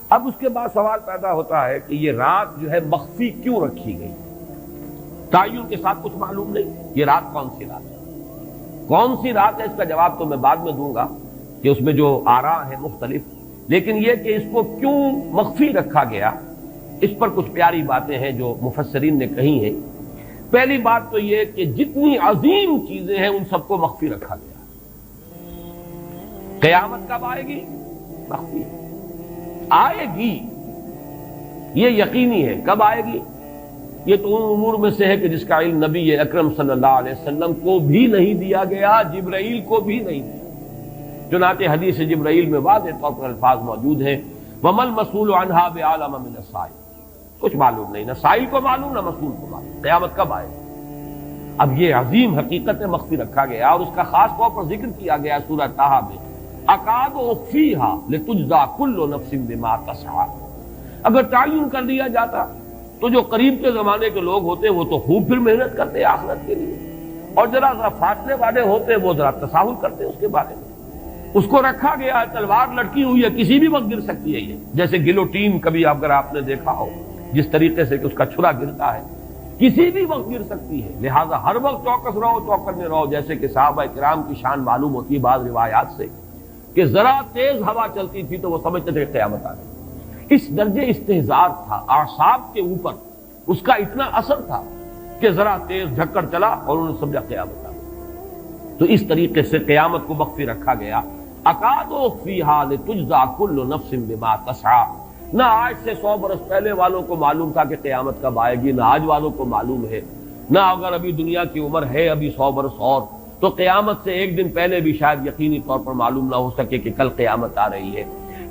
اب اس کے بعد سوال پیدا ہوتا ہے کہ یہ رات جو ہے مخفی کیوں رکھی گئی؟ تعین کے ساتھ کچھ معلوم نہیں یہ رات کون سی رات ہے، کون سی رات ہے، اس کا جواب تو میں بعد میں دوں گا کہ اس میں جو آراء ہیں مختلف، لیکن یہ کہ اس کو کیوں مخفی رکھا گیا اس پر کچھ پیاری باتیں ہیں جو مفسرین نے کہی ہیں۔ پہلی بات تو یہ کہ جتنی عظیم چیزیں ہیں ان سب کو مخفی رکھا گیا۔ قیامت کب آئے گی؟ مخفی آئے گی، یہ یقینی ہے۔ کب آئے گی؟ یہ تو ان امور میں سے ہے کہ جس کا علم نبی اکرم صلی اللہ علیہ وسلم کو بھی نہیں دیا گیا، جبرائیل کو بھی نہیں دیا۔ چنانچہ حدیث جبرائیل میں واضح طور پر الفاظ موجود ہیں وَمَا الْمَسْئُولُ عَنْهَا بِأَعْلَمَ مِنَ السَّائِلِ، کچھ معلوم نہیں، نہ سائل کو معلوم نہ مسئول کو معلوم قیامت کب آئے۔ اب یہ عظیم حقیقت مخفی رکھا گیا اور اس کا خاص طور پر ذکر کیا گیا سورہ طٰہٰ میں، اکاد اخفیھا لتجزی کل نفس بما تسعی۔ اگر تعین کر دیا جاتا تو جو قریب کے زمانے کے لوگ ہوتے وہ تو خوب پھر محنت کرتے آخرت کے لیے، اور ذرا فاصلے والے ہوتے وہ ذرا تساہل کرتے اس کے بارے میں۔ اس کو رکھا گیا ہے، تلوار لٹکی ہوئی ہے، کسی بھی وقت گر سکتی ہے، یہ جیسے گلوٹین کبھی اگر آپ نے دیکھا ہو جس طریقے سے کہ اس کا چھرا گرتا ہے، کسی بھی وقت گر سکتی ہے، لہذا ہر وقت چوکس رہو، چوکس میں رہو، جیسے کہ صحابہ کرام کی شان معلوم ہوتی ہے بعض روایات سے کہ ذرا تیز ہوا چلتی تھی تو وہ سمجھتے تھے کہ قیامت آ گئی۔ اس درجے استحضار تھا اعصاب کے اوپر، اس کا اتنا اثر تھا کہ ذرا تیز جھکڑ چلا اور انہوں نے سمجھا قیامت آ گئی۔ تو اس طریقے سے قیامت کو مخفی رکھا گیا۔ اکاد اخفیھا لتجزی کل نفس بما تسعی۔ نہ آج سے 100 برس پہلے والوں کو معلوم تھا کہ قیامت کب آئے گی، نہ آج والوں کو معلوم ہے، نہ اگر ابھی دنیا کی عمر ہے ابھی 100 برس اور تو قیامت سے ایک دن پہلے بھی شاید یقینی طور پر معلوم نہ ہو سکے کہ کل قیامت آ رہی ہے،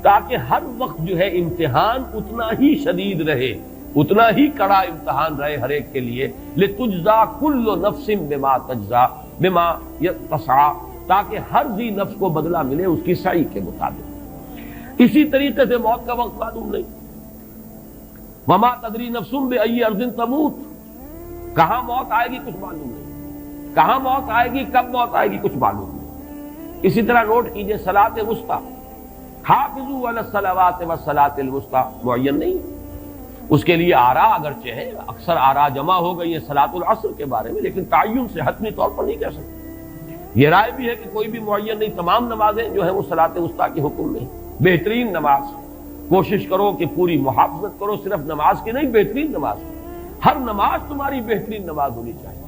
تاکہ ہر وقت جو ہے امتحان اتنا ہی شدید رہے، اتنا ہی کڑا امتحان رہے ہر ایک کے لیے۔ لتجزی کل نفس بما تجزی بما تسعی، تاکہ ہر ذی نفس کو بدلہ ملے اس کی سعی کے مطابق۔ اسی طریقے سے موت کا وقت معلوم نہیں، وما تدری نفس بأی ارض تموت، کہاں موت آئے گی کچھ معلوم نہیں، کہاں موت آئے گی، کب موت آئے گی کچھ معلوم نہیں۔ اسی طرح نوٹ کیجئے صلاۃ وسطیٰ، حافظوا علی الصلوات والصلاۃ الوسطیٰ معین نہیں، اس کے لیے آراء اگرچہ ہے، اکثر آراء جمع ہو گئی ہے صلاۃ العصر کے بارے میں، لیکن تعین سے حتمی طور پر نہیں کہہ سکتے۔ یہ رائے بھی ہے کہ کوئی بھی معین نہیں، تمام نمازیں جو ہیں وہ صلاۃ وسطیٰ کے حکم میں۔ بہترین نماز کوشش کرو کہ پوری محافظت کرو، صرف نماز کی نہیں، بہترین نماز، ہر نماز تمہاری بہترین نماز ہونی چاہیے۔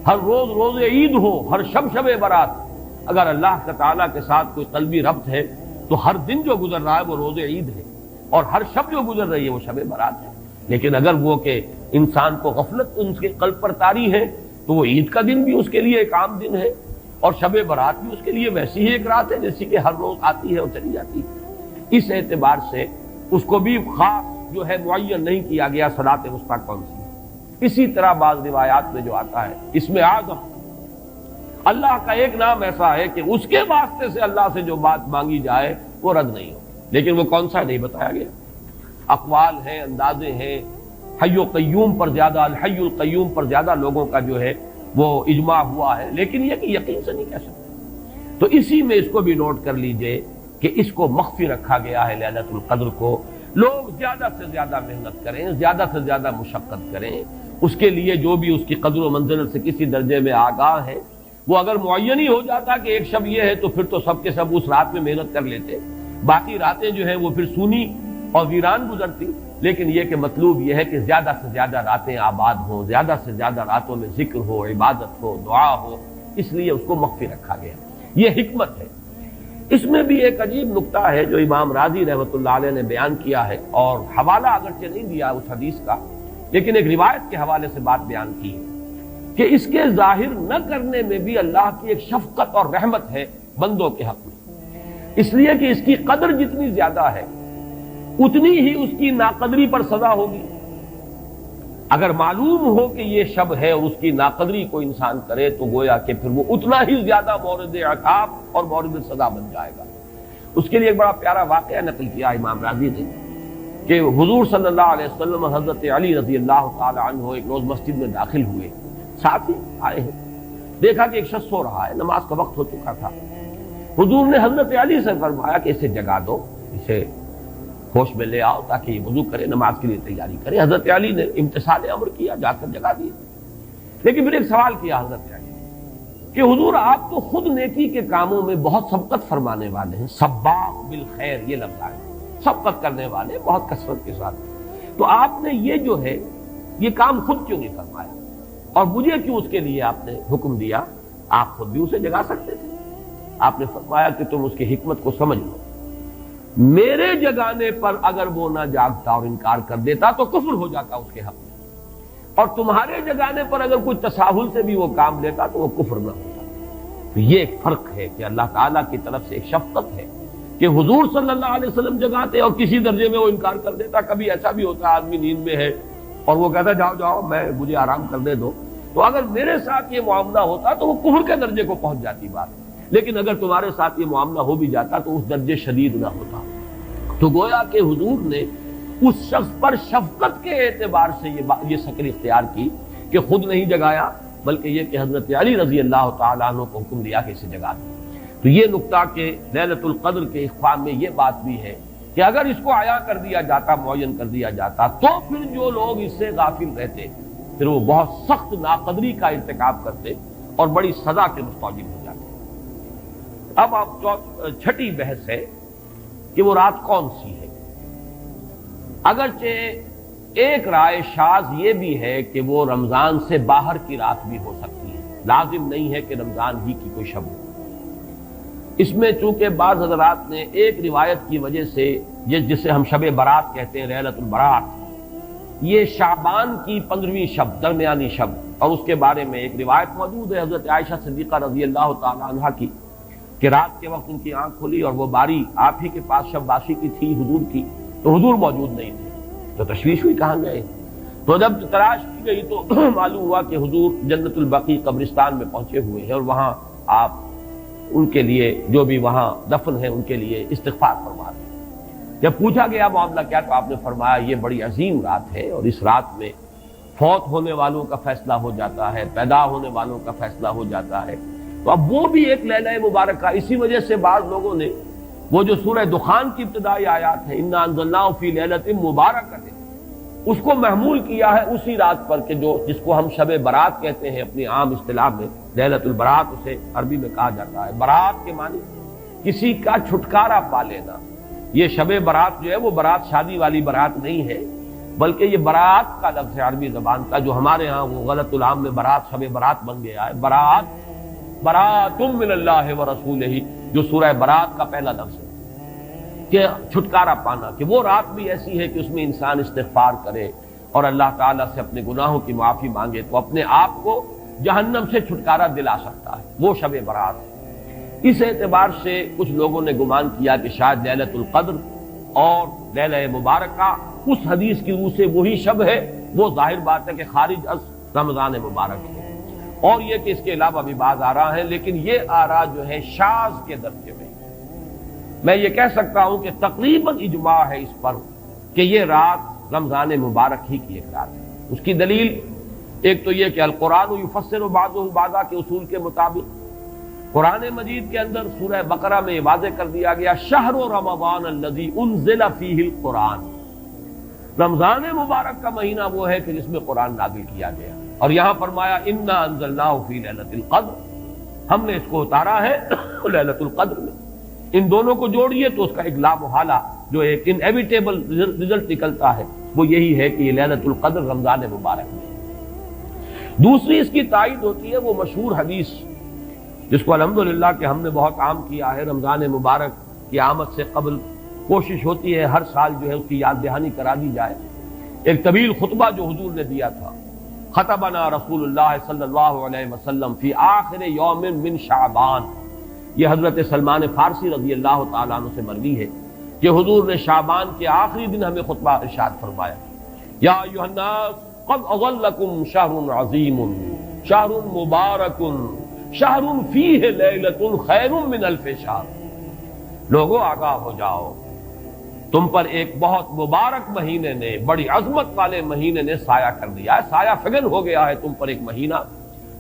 ہر روز روز عید ہو، ہر شب برات، اگر اللہ تعالیٰ کے ساتھ کوئی قلبی ربط ہے تو ہر دن جو گزر رہا ہے وہ روز عید ہے، اور ہر شب جو گزر رہی ہے وہ شب برات ہے۔ لیکن اگر وہ کہ انسان کو غفلت ان کے قلب پر طاری ہے تو وہ عید کا دن بھی اس کے لیے ایک عام دن ہے، اور شب برات بھی اس کے لیے ویسی ہی ایک رات ہے جیسی کہ ہر روز آتی ہے اور چلی جاتی ہے۔ اس اعتبار سے اس کو بھی خاص جو ہے معین نہیں کیا گیا صلاۃ وسطیٰ کون سی ہے۔ اسی طرح بعض روایات میں جو آتا ہے اس میں اعظم، اللہ کا ایک نام ایسا ہے کہ اس کے واسطے سے اللہ سے جو بات مانگی جائے وہ رد نہیں ہو، لیکن وہ کون سا نہیں بتایا گیا۔ اقوال ہیں، اندازے ہیں، حی و قیوم پر زیادہ، الحی القیوم پر زیادہ لوگوں کا جو ہے وہ اجماع ہوا ہے، لیکن یہ کہ یقین سے نہیں کہہ سکتے۔ تو اسی میں اس کو بھی نوٹ کر لیجئے کہ اس کو مخفی رکھا گیا ہے لیلۃ القدر کو۔ لوگ زیادہ سے زیادہ محنت کریں، زیادہ سے زیادہ مشقت کریں، اس کے لیے جو بھی اس کی قدر و منزلت سے کسی درجے میں آگاہ ہے، وہ اگر معین ہی ہو جاتا کہ ایک شب یہ ہے تو پھر تو سب کے سب اس رات میں محنت کر لیتے، باقی راتیں جو ہیں وہ پھر سونی اور ویران گزرتی۔ لیکن یہ کہ مطلوب یہ ہے کہ زیادہ سے زیادہ راتیں آباد ہوں، زیادہ سے زیادہ راتوں میں ذکر ہو، عبادت ہو، دعا ہو، اس لیے اس کو مخفی رکھا گیا، یہ حکمت ہے۔ اس میں بھی ایک عجیب نکتہ ہے جو امام راضی رحمۃ اللہ علیہ نے بیان کیا ہے، اور حوالہ اگرچہ نہیں دیا اس حدیث کا، لیکن ایک روایت کے حوالے سے بات بیان کی ہے کہ اس کے ظاہر نہ کرنے میں بھی اللہ کی ایک شفقت اور رحمت ہے بندوں کے حق میں، اس لیے کہ اس کی قدر جتنی زیادہ ہے اتنی ہی اس کی ناقدری پر سزا ہوگی۔ اگر معلوم ہو کہ یہ شب ہے اور اس کی ناقدری کو انسان کرے تو گویا کہ پھر وہ اتنا ہی زیادہ مورد عقاب اور مورد سزا بن جائے گا۔ اس کے لیے ایک بڑا پیارا واقعہ نقل کیا امام راضی نے کہ حضور صلی اللہ علیہ وسلم حضرت علی رضی اللہ تعالی عنہ ایک روز مسجد میں داخل ہوئے، ساتھ ہی آئے ہیں، دیکھا کہ ایک شخص سو رہا ہے، نماز کا وقت ہو چکا تھا۔ حضور نے حضرت علی سے فرمایا کہ اسے جگا دو، اسے ہوش میں لے آؤ تاکہ یہ وضو کرے، نماز کے لیے تیاری کرے۔ حضرت علی نے امتثال امر کیا، جا کر جگا دیا۔ لیکن پھر ایک سوال کیا حضرت علی کہ حضور آپ تو خود نیکی کے کاموں میں بہت سبقت فرمانے والے ہیں، سباق بالخیر یہ لفظ آئے، سبقت کرنے والے بہت کثرت کے ساتھ، تو آپ نے یہ جو ہے یہ کام خود کیوں نہیں فرمایا اور مجھے کیوں اس کے لیے آپ نے حکم دیا؟ آپ خود بھی اسے جگا سکتے تھے۔ آپ نے فرمایا کہ تم اس کی حکمت کو سمجھ لو، میرے جگانے پر اگر وہ نہ جاگتا اور انکار کر دیتا تو کفر ہو جاتا اس کے حق میں، اور تمہارے جگانے پر اگر کوئی تساہل سے بھی وہ کام لیتا تو وہ کفر نہ ہوتا۔ تو یہ ایک فرق ہے کہ اللہ تعالیٰ کی طرف سے ایک شفقت ہے کہ حضور صلی اللہ علیہ وسلم جگاتے اور کسی درجے میں وہ انکار کر دیتا۔ کبھی ایسا بھی ہوتا ہے آدمی نیند میں ہے اور وہ کہتا جاؤ جاؤ مجھے آرام کرنے دو، تو اگر میرے ساتھ یہ معاملہ ہوتا تو وہ کفر کے درجے کو پہنچ جاتی بات، لیکن اگر تمہارے ساتھ یہ معاملہ ہو بھی جاتا تو اس درجے شدید نہ ہوتا۔ تو گویا کہ حضور نے اس شخص پر شفقت کے اعتبار سے یہ شکل اختیار کی کہ خود نہیں جگایا، بلکہ یہ کہ حضرت علی رضی اللہ تعالیٰ عنہ کو حکم دیا کہ اسے جگا دیں۔ تو یہ نقطہ کہ لیلۃ القدر کے اخفاء میں یہ بات بھی ہے کہ اگر اس کو عیاں کر دیا جاتا، معین کر دیا جاتا، تو پھر جو لوگ اس سے غافل رہتے پھر وہ بہت سخت ناقدری کا ارتکاب کرتے اور بڑی سزا کے مستوجب ہو جاتے۔ اب چھٹی بحث ہے کہ وہ رات کون سی ہے۔ اگرچہ ایک رائے شاذ یہ بھی ہے کہ وہ رمضان سے باہر کی رات بھی ہو سکتی ہے، لازم نہیں ہے کہ رمضان ہی کی کوئی شب ہو۔ اس میں چونکہ بعض حضرات نے ایک روایت کی وجہ سے جسے ہم شب برات کہتے ہیں، لیلۃ البرات، یہ شعبان کی 15ویں شب، درمیانی شب، اور اس کے بارے میں ایک روایت موجود ہے حضرت عائشہ صدیقہ رضی اللہ تعالی عنہا کی کہ رات کے وقت ان کی آنکھ کھلی اور وہ باری آپ ہی کے پاس شب باسی کی تھی، حضور کی، تو حضور موجود نہیں تھے، تو تشویش ہوئی کہاں گئے۔ تو جب تلاش کی گئی تو معلوم ہوا کہ حضور جنت البقیع قبرستان میں پہنچے ہوئے ہیں اور وہاں آپ ان کے لیے جو بھی وہاں دفن ہے ان کے لیے استغفار فرما رہے ہیں۔ جب پوچھا گیا معاملہ کیا، تو آپ نے فرمایا یہ بڑی عظیم رات ہے اور اس رات میں فوت ہونے والوں کا فیصلہ ہو جاتا ہے، پیدا ہونے والوں کا فیصلہ ہو جاتا ہے۔ تو اب وہ بھی ایک لیلہ مبارکہ، اسی وجہ سے بعض لوگوں نے وہ جو سورہ دخان کی ابتدائی آیات ہے انا انزلناہ فی لیلۃ مبارکۃ، اس کو محمول کیا ہے اسی رات پر کہ جس کو ہم شب برات کہتے ہیں اپنی عام اصطلاح میں، لیلۃ البرات اسے عربی میں کہا جاتا ہے۔ برات کے معنی کسی کا چھٹکارا پا لینا۔ یہ شب برات جو ہے وہ برات شادی والی برات نہیں ہے، بلکہ یہ برات کا لفظ ہے عربی زبان کا، جو ہمارے ہاں وہ غلط العام میں برات شب برات بن گیا ہے۔ برات، برات من اللہ ورسولہ، جو سورہ برات کا پہلا لفظ ہے کہ چھٹکارا پانا، کہ وہ رات بھی ایسی ہے کہ اس میں انسان استغفار کرے اور اللہ تعالیٰ سے اپنے گناہوں کی معافی مانگے تو اپنے آپ کو جہنم سے چھٹکارا دلا سکتا ہے، وہ شب برات ہے۔ اس اعتبار سے کچھ لوگوں نے گمان کیا کہ شاید لیلۃ القدر اور لیلہ مبارکہ اس حدیث کی روح سے وہی شب ہے، وہ ظاہر بات ہے کہ خارج از رمضان مبارک ہے، اور یہ کہ اس کے علاوہ بھی بعض آراء ہیں، لیکن یہ آراء جو ہے شاذ کے درجے میں۔ میں یہ کہہ سکتا ہوں کہ تقریباً اجماع ہے اس پر کہ یہ رات رمضان مبارک ہی کی ایک رات ہے۔ اس کی دلیل ایک تو یہ کہ القرآن یفسر بعضہ بعضا کے اصول کے مطابق قرآن مجید کے اندر سورہ بقرہ میں یہ واضح کر دیا گیا شہر رمضان الذی انزل فیہ القرآن، رمضان مبارک کا مہینہ وہ ہے کہ جس میں قرآن نازل کیا گیا، اور یہاں فرمایا انا انزلناہ فی لیلۃ القدر، ہم نے اس کو اتارا ہے لیلۃ القدر میں۔ ان دونوں کو جوڑیے تو اس کا ایک لا محالہ جو ایک انیویٹیبل رزلٹ نکلتا ہے وہ یہی ہے کہ یہ لیلۃ القدر رمضان مبارک میں۔ دوسری اس کی تائید ہوتی ہے وہ مشہور حدیث جس کو الحمدللہ کہ ہم نے بہت عام کیا ہے، رمضان مبارک کی آمد سے قبل کوشش ہوتی ہے ہر سال جو ہے اس کی یاد دہانی کرا دی جائے۔ ایک طویل خطبہ جو حضور نے دیا تھا، خطبنا رسول اللہ صلی اللہ علیہ وسلم فی آخر یوم من شعبان، یہ حضرت سلمان فارسی رضی اللہ تعالیٰ عنہ سے مروی ہے کہ حضور نے شعبان کے آخری دن ہمیں خطبہ ارشاد فرمایا، یا ایھا الناس قد اظلکم شہر عظیم شہر مبارک شہر فیہ لیلۃ خیر من الف شہر، لوگوں آگاہ ہو جاؤ، تم پر ایک بہت مبارک مہینے نے، بڑی عظمت والے مہینے نے سایہ کر دیا ہے، سایہ فگن ہو گیا ہے تم پر ایک مہینہ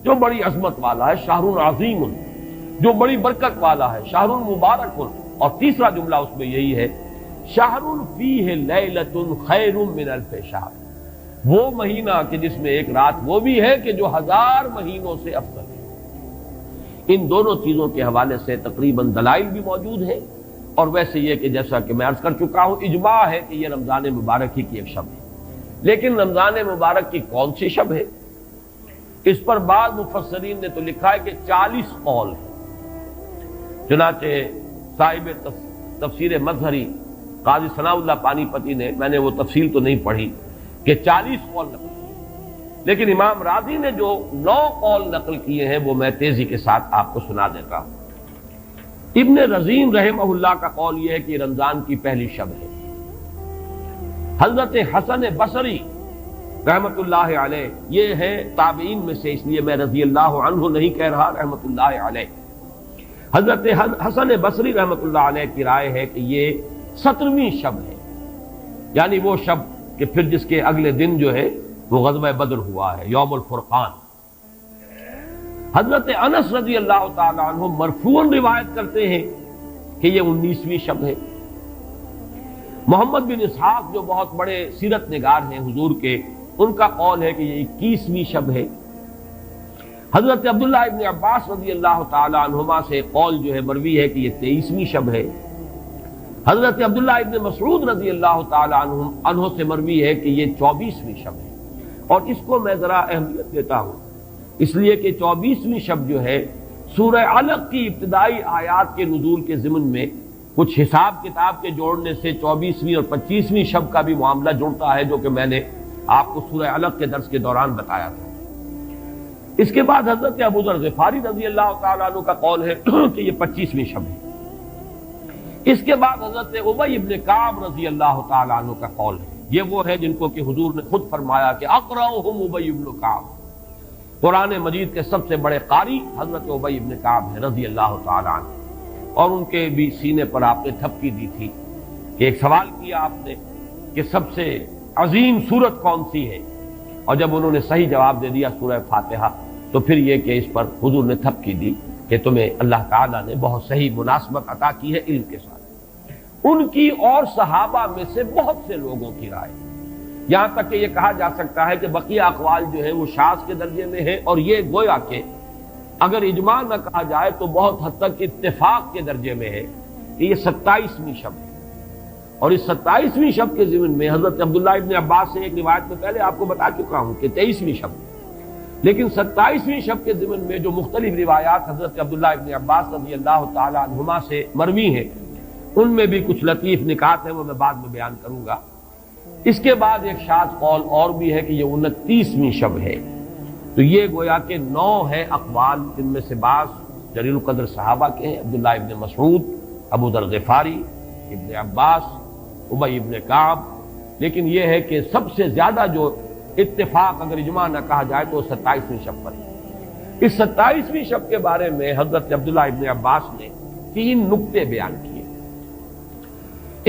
جو بڑی عظمت والا ہے، شہر عظیم جو بڑی برکت والا ہے، شہر مبارک۔ اور تیسرا جملہ اس میں یہی ہے شہر فیہ لیلۃ خیر من الف شہر، وہ مہینہ کہ جس میں ایک رات وہ بھی ہے کہ جو 1000 مہینوں سے افضل ہے۔ ان دونوں چیزوں کے حوالے سے تقریباً دلائل بھی موجود ہیں، اور ویسے یہ کہ جیسا کہ میں عرض کر چکا ہوں اجماع ہے کہ یہ رمضان مبارک ہی کی ایک شب ہے۔ لیکن رمضان مبارک کی کون سی شب ہے، اس پر بعض مفسرین نے تو لکھا ہے کہ 40 قول ہے۔ چنانچہ صاحب تفسیر مظہری قاضی ثناء اللہ پانی پتی نے، میں نے وہ تفصیل تو نہیں پڑھی، کہ 40 قول نقل کیے، لیکن امام راضی نے جو 9 قول نقل کیے ہیں وہ میں تیزی کے ساتھ آپ کو سنا دیتا ہوں۔ ابن رزین رحمہ اللہ کا قول یہ ہے کہ رمضان کی پہلی شب ہے۔ حضرت حسن بصری رحمت اللہ علیہ، یہ ہے تابعین میں سے، اس لیے میں رضی اللہ عنہ نہیں کہہ رہا، رحمت اللہ علیہ۔ حضرت حسن بصری رحمت اللہ علیہ کی رائے ہے کہ یہ 17ویں شب ہے، یعنی وہ شب کہ پھر جس کے اگلے دن جو ہے وہ غزوہ بدر ہوا ہے، یوم الفرقان۔ حضرت انس رضی اللہ تعالی عنہ مرفوعاً روایت کرتے ہیں کہ یہ 19ویں شب ہے۔ محمد بن اسحاق جو بہت بڑے سیرت نگار ہیں حضور کے، ان کا قول ہے کہ یہ 21ویں شب ہے۔ حضرت عبداللہ ابن عباس رضی اللہ تعالی عنہما سے قول جو ہے مروی ہے کہ یہ 23ویں شب ہے۔ حضرت عبداللہ ابن مسعود رضی اللہ تعالی عنہ سے مروی ہے کہ یہ 24ویں شب ہے، اور اس کو میں ذرا اہمیت دیتا ہوں اس لیے کہ 24ویں شب جو ہے سورہ علق کی ابتدائی آیات کے نزول کے ضمن میں کچھ حساب کتاب کے جوڑنے سے 24ویں اور 25ویں شب کا بھی معاملہ جڑتا ہے، جو کہ میں نے آپ کو سورہ علق کے درس کے دوران بتایا تھا۔ اس کے بعد حضرت ابو ذر غفاری رضی اللہ تعالیٰ عنہ کا قول ہے کہ یہ 25ویں شب ہے۔ اس کے بعد حضرت ابی ابن کعب رضی اللہ تعالیٰ عنہ کا قول ہے، یہ وہ ہے جن کو کہ حضور نے خود فرمایا کہ اقرأہم ابی ابن کعب، قرآن مجید کے سب سے بڑے قاری حضرت ابی ابن کعب ہے رضی اللہ تعالیٰ عنہ، اور ان کے بھی سینے پر آپ نے تھپکی دی تھی کہ ایک سوال کیا آپ نے کہ سب سے عظیم سورت کون سی ہے، اور جب انہوں نے صحیح جواب دے دیا سورہ فاتحہ، تو پھر یہ کہ اس پر حضور نے تھپکی دی کہ تمہیں اللہ تعالیٰ نے بہت صحیح مناسبت عطا کی ہے علم کے ساتھ۔ ان کی اور صحابہ میں سے بہت سے لوگوں کی رائے، یہاں تک کہ یہ کہا جا سکتا ہے کہ بقیہ اقوال جو ہیں وہ شاذ کے درجے میں ہیں، اور یہ گویا کہ اگر اجماع نہ کہا جائے تو بہت حد تک اتفاق کے درجے میں ہے کہ یہ 27ویں شب ہے۔ اور اس 27ویں شب کے ضمن میں حضرت عبداللہ ابن عباس سے ایک روایت میں پہلے آپ کو بتا چکا ہوں کہ 23ویں شب ہے، لیکن 27ویں شب کے ضمن میں جو مختلف روایات حضرت عبداللہ ابن عباس رضی اللہ تعالی عنہما سے مروی ہیں، ان میں بھی کچھ لطیف نکات ہیں، وہ میں بعد میں بیان کروں گا۔ اس کے بعد ایک شاذ قول اور بھی ہے کہ یہ 29ویں شب ہے۔ تو یہ گویا کہ 9 ہے اقوال، جن میں سے بعض جلیل القدر صحابہ کے ہیں، عبداللہ ابن مسعود، ابو ذر غفاری، ابن عباس، ابی ابن کعب، لیکن یہ ہے کہ سب سے زیادہ جو اتفاق اگر اجماع نہ کہا جائے تو 27ویں شب پر ہے۔ اس 27ویں شب کے بارے میں حضرت عبداللہ ابن عباس نے 3 نکتے بیان کیے۔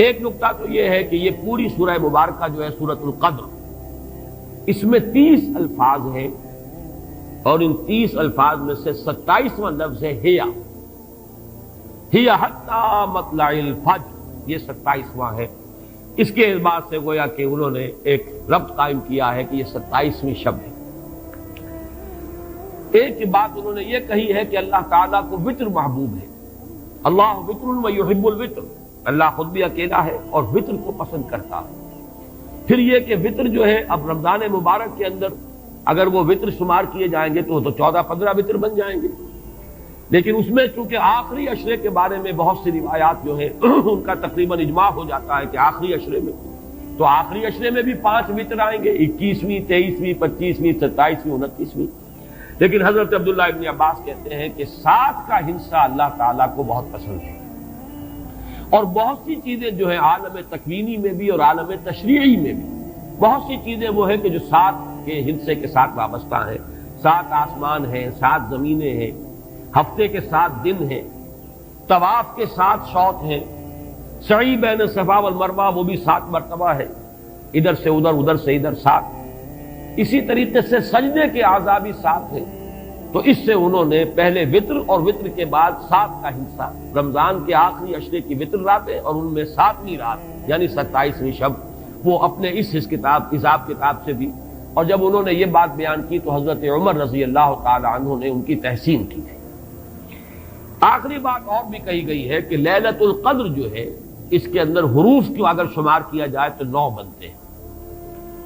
ایک نکتہ تو یہ ہے کہ یہ پوری سورہ مبارکہ جو ہے سورۃ القدر، اس میں 30 الفاظ ہیں، اور ان 30 الفاظ میں سے 27واں لفظ ہے ہیا حتی مطلع الفجر، یہ 27واں ہے۔ اس کے اعتبار سے گویا کہ انہوں نے ایک ربط قائم کیا ہے کہ یہ 27ویں شب ہے۔ ایک بات انہوں نے یہ کہی ہے کہ اللہ تعالیٰ کو وطر محبوب ہے، اللہ وطر و یحب الوطر، اللہ خود بھی اکیلا ہے اور وطر کو پسند کرتا ہے۔ پھر یہ کہ وطر جو ہے اب رمضان مبارک کے اندر اگر وہ وطر شمار کیے جائیں گے تو 14-15 وطر بن جائیں گے، لیکن اس میں چونکہ آخری عشرے کے بارے میں بہت سی روایات جو ہیں ان کا تقریباً اجماع ہو جاتا ہے کہ آخری عشرے میں، تو آخری عشرے میں بھی 5 وطر آئیں گے، 21ویں، 23ویں، 25ویں، 27ویں، 29ویں۔ لیکن حضرت عبداللہ ابن عباس کہتے ہیں کہ 7 کا حصہ اللہ تعالیٰ کو بہت پسند ہے، اور بہت سی چیزیں جو ہیں عالم تکوینی میں بھی اور عالم تشریعی میں بھی بہت سی چیزیں وہ ہیں کہ جو 7 کے حصے کے ساتھ وابستہ ہیں۔ 7 آسمان ہیں، 7 زمینیں ہیں، ہفتے کے 7 دن ہیں، طواف کے 7 شوط ہیں، سعی بین صفا والمروہ وہ بھی 7 مرتبہ ہے، ادھر سے ادھر، ادھر سے ادھر 7۔ اسی طریقے سے سجدے کے اعضاء بھی 7 ہیں، تو اس سے انہوں نے پہلے وطر اور وطر کے بعد 7 کا حصہ، رمضان کے آخری عشرے کی وطر راتیں اور ان میں 7ویں رات یعنی 27ویں شب، وہ اپنے اس حساب کتاب سے بھی. اور جب انہوں نے یہ بات بیان کی تو حضرت عمر رضی اللہ تعالی عنہ نے ان کی تحسین کی تھی. آخری بات اور بھی کہی گئی ہے کہ لیلۃ القدر جو ہے اس کے اندر حروف کو اگر شمار کیا جائے تو 9 بنتے ہیں،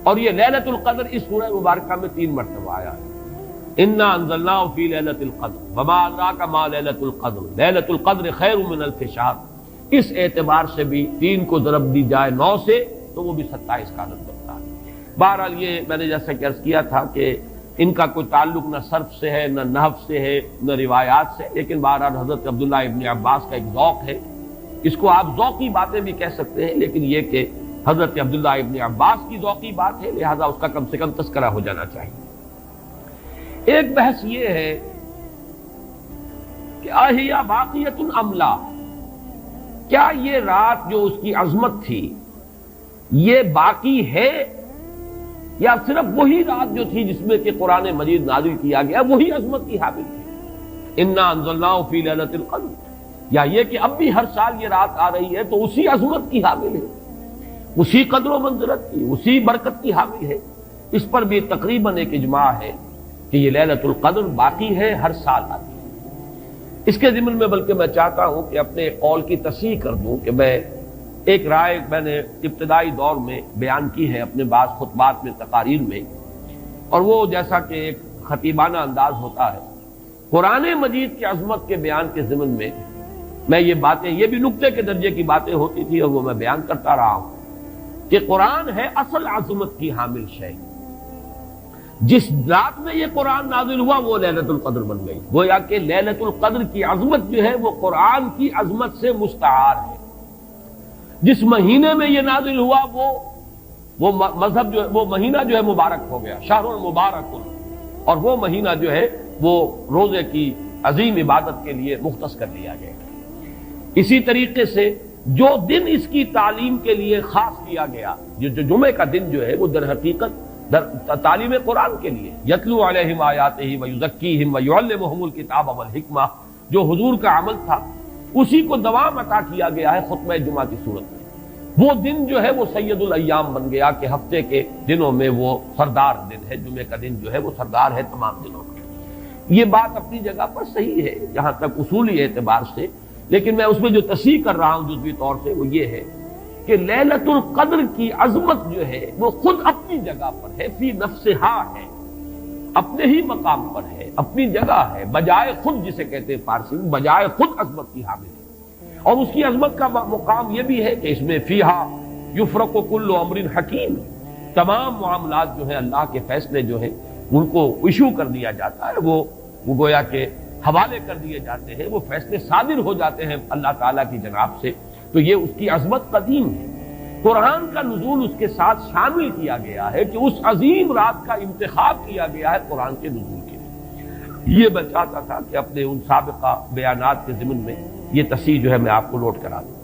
اور یہ لیلۃ القدر اس سورہ مبارکہ میں 3 مرتبہ آیا ہے. انا انزلناہ فی لیلۃ القدر وما ادراک ما لیلۃ القدر لیلۃ القدر خیر من الف شہر. اس اعتبار سے بھی 3 کو ضرب دی جائے 9 سے تو وہ بھی 27 کا عدد بنتا ہے. بہرحال یہ میں نے جیسا کہ عرض کیا تھا کہ ان کا کوئی تعلق نہ صرف سے ہے، نہ نحو سے ہے، نہ روایات سے، لیکن بہرحال حضرت عبداللہ ابن عباس کا ایک ذوق ہے. اس کو آپ ذوقی باتیں بھی کہہ سکتے ہیں، لیکن یہ کہ حضرت عبداللہ ابن عباس کی ذوقی بات ہے، لہذا اس کا کم سے کم تذکرہ ہو جانا چاہیے. ایک بحث یہ ہے کہ اہی باقیۃ ام لا، کیا یہ رات جو اس کی عظمت تھی یہ باقی ہے، یا صرف وہی رات جو تھی جس میں کہ قرآن مجید نازل کیا گیا وہی عظمت کی حامل تھی. انا انزلناہ فی لیلۃ القدر، یا یہ کہ اب بھی ہر سال یہ رات آ رہی ہے تو اسی عظمت کی حامل ہے، اسی قدر و منزلت کی، اسی برکت کی حامل ہے. اس پر بھی تقریباً ایک اجماع ہے کہ یہ لیلۃ القدر باقی ہے، ہر سال آتی ہے. اس کے ضمن میں بلکہ میں چاہتا ہوں کہ اپنے قول کی تصحیح کر دوں کہ میں ایک رائے میں نے ابتدائی دور میں بیان کی ہے اپنے بعض خطبات میں، تقاریر میں، اور وہ جیسا کہ ایک خطیبانہ انداز ہوتا ہے قرآن مجید کی عظمت کے بیان کے ضمن میں یہ باتیں، یہ بھی نقطے کے درجے کی باتیں ہوتی تھی اور وہ میں بیان کرتا رہا ہوں کہ قرآن ہے اصل عظمت کی حامل شے. جس رات میں یہ قرآن نازل ہوا وہ لیلۃ القدر بن گئی. گویا کہ لیلۃ القدر کی عظمت جو ہے وہ قرآن کی عظمت سے مستعار ہے. جس مہینے میں یہ نازل ہوا وہ مذہب جو ہے، وہ مہینہ جو ہے مبارک ہو گیا، شہر المبارک، اور وہ مہینہ جو ہے وہ روزے کی عظیم عبادت کے لیے مختص کر لیا گیا. اسی طریقے سے جو دن اس کی تعلیم کے لیے خاص کیا گیا، جو جمعے کا دن جو ہے وہ در حقیقت تعلیم قرآن کے لیے، یتلو علیہم آیاتہ ویزکیہم ویعلمہم الکتاب والحکمہ، جو حضور کا عمل تھا اسی کو دوام عطا کیا گیا ہے خطبہ جمعہ کی صورت میں. وہ دن جو ہے وہ سید الایام بن گیا کہ ہفتے کے دنوں میں وہ سردار دن ہے، جمعے کا دن جو ہے وہ سردار ہے تمام دنوں میں. یہ بات اپنی جگہ پر صحیح ہے جہاں تک اصولی اعتبار سے، لیکن میں اس میں جو تصحیح کر رہا ہوں جزوی طور سے وہ یہ ہے کہ لیلۃ القدر کی عظمت جو ہے وہ خود اپنی جگہ پر ہے، فی نفسہا ہے، اپنے ہی مقام پر ہے، اپنی جگہ ہے، بجائے خود، جسے کہتے ہیں فارسی میں بجائے خود عظمت کی حامل ہے. اور اس کی عظمت کا مقام یہ بھی ہے کہ اس میں فیہا یفرق کل امر حکیم، تمام معاملات جو ہیں اللہ کے فیصلے جو ہیں ان کو ایشو کر دیا جاتا ہے، وہ گویا کہ حوالے کر دیے جاتے ہیں، وہ فیصلے صادر ہو جاتے ہیں اللہ تعالیٰ کی جناب سے. تو یہ اس کی عظمت قدیم ہے. قرآن کا نزول اس کے ساتھ شامل کیا گیا ہے کہ اس عظیم رات کا انتخاب کیا گیا ہے قرآن کے نزول کے لیے. یہ میں چاہتا تھا کہ اپنے ان سابقہ بیانات کے ضمن میں یہ تصحیح جو ہے میں آپ کو نوٹ کرا دوں.